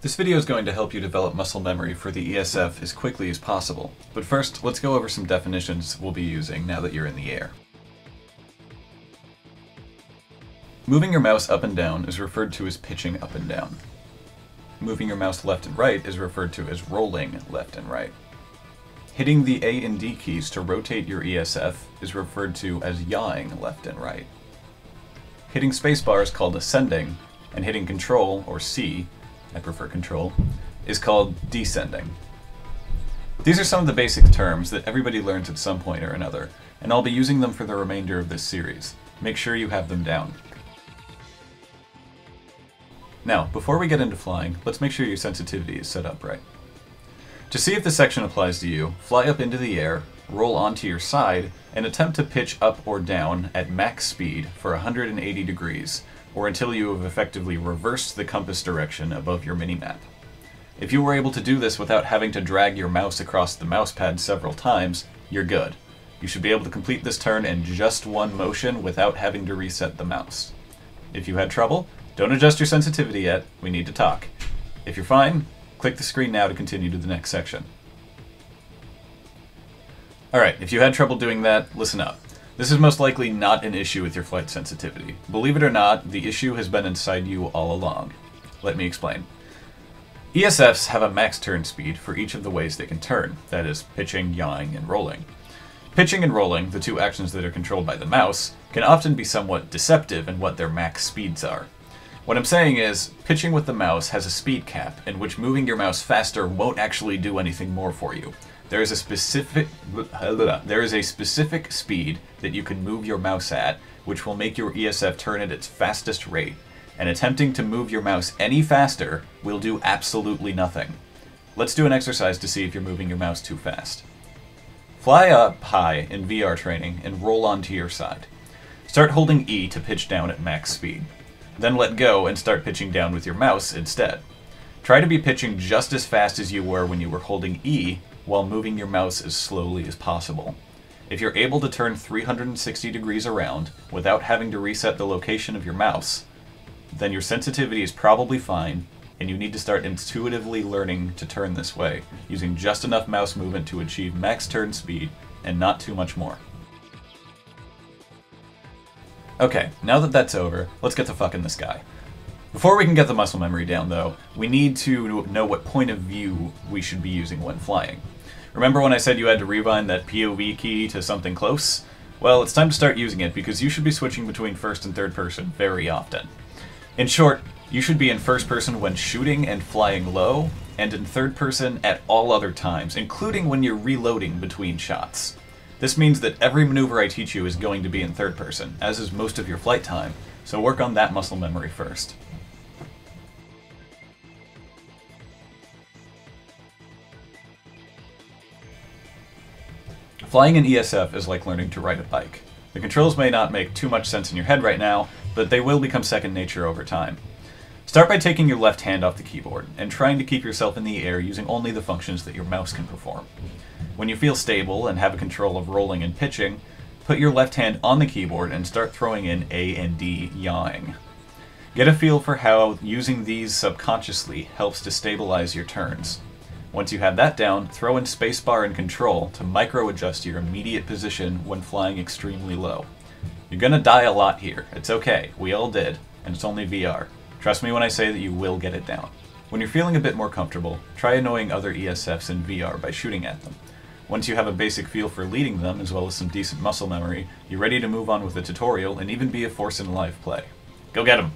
This video is going to help you develop muscle memory for the ESF as quickly as possible. But first, let's go over some definitions we'll be using now that you're in the air. Moving your mouse up and down is referred to as pitching up and down. Moving your mouse left and right is referred to as rolling left and right. Hitting the A and D keys to rotate your ESF is referred to as yawing left and right. Hitting spacebar is called ascending, and hitting Control, or C, I prefer Control, is called descending. These are some of the basic terms that everybody learns at some point or another, and I'll be using them for the remainder of this series. Make sure you have them down. Now, before we get into flying, let's make sure your sensitivity is set up right. To see if this section applies to you, fly up into the air, roll onto your side, and attempt to pitch up or down at max speed for 180 degrees, or until you have effectively reversed the compass direction above your minimap. If you were able to do this without having to drag your mouse across the mousepad several times, you're good. You should be able to complete this turn in just one motion without having to reset the mouse. If you had trouble, don't adjust your sensitivity yet, we need to talk. If you're fine, click the screen now to continue to the next section. Alright, if you had trouble doing that, listen up. This is most likely not an issue with your flight sensitivity. Believe it or not, the issue has been inside you all along. Let me explain. ESFs have a max turn speed for each of the ways they can turn, that is, pitching, yawing, and rolling. Pitching and rolling, the two actions that are controlled by the mouse, can often be somewhat deceptive in what their max speeds are. What I'm saying is, pitching with the mouse has a speed cap, in which moving your mouse faster won't actually do anything more for you. There is a specific speed that you can move your mouse at, which will make your ESF turn at its fastest rate, and attempting to move your mouse any faster will do absolutely nothing. Let's do an exercise to see if you're moving your mouse too fast. Fly up high in VR training and roll onto your side. Start holding E to pitch down at max speed. Then let go and start pitching down with your mouse instead. Try to be pitching just as fast as you were when you were holding E, while moving your mouse as slowly as possible. If you're able to turn 360 degrees around without having to reset the location of your mouse, then your sensitivity is probably fine, and you need to start intuitively learning to turn this way, using just enough mouse movement to achieve max turn speed, and not too much more. Okay, now that that's over, let's get to fucking this guy. Before we can get the muscle memory down, though, we need to know what point of view we should be using when flying. Remember when I said you had to rewind that POV key to something close? Well, it's time to start using it because you should be switching between first and third person very often. In short, you should be in first person when shooting and flying low, and in third person at all other times, including when you're reloading between shots. This means that every maneuver I teach you is going to be in third person, as is most of your flight time, so work on that muscle memory first. Flying an ESF is like learning to ride a bike. The controls may not make too much sense in your head right now, but they will become second nature over time. Start by taking your left hand off the keyboard, and trying to keep yourself in the air using only the functions that your mouse can perform. When you feel stable and have a control of rolling and pitching, put your left hand on the keyboard and start throwing in A and D yawing. Get a feel for how using these subconsciously helps to stabilize your turns. Once you have that down, throw in spacebar and Control to micro-adjust your immediate position when flying extremely low. You're gonna die a lot here. It's okay. We all did. And it's only VR. Trust me when I say that you will get it down. When you're feeling a bit more comfortable, try annoying other ESFs in VR by shooting at them. Once you have a basic feel for leading them, as well as some decent muscle memory, you're ready to move on with the tutorial and even be a force in live play. Go get 'em!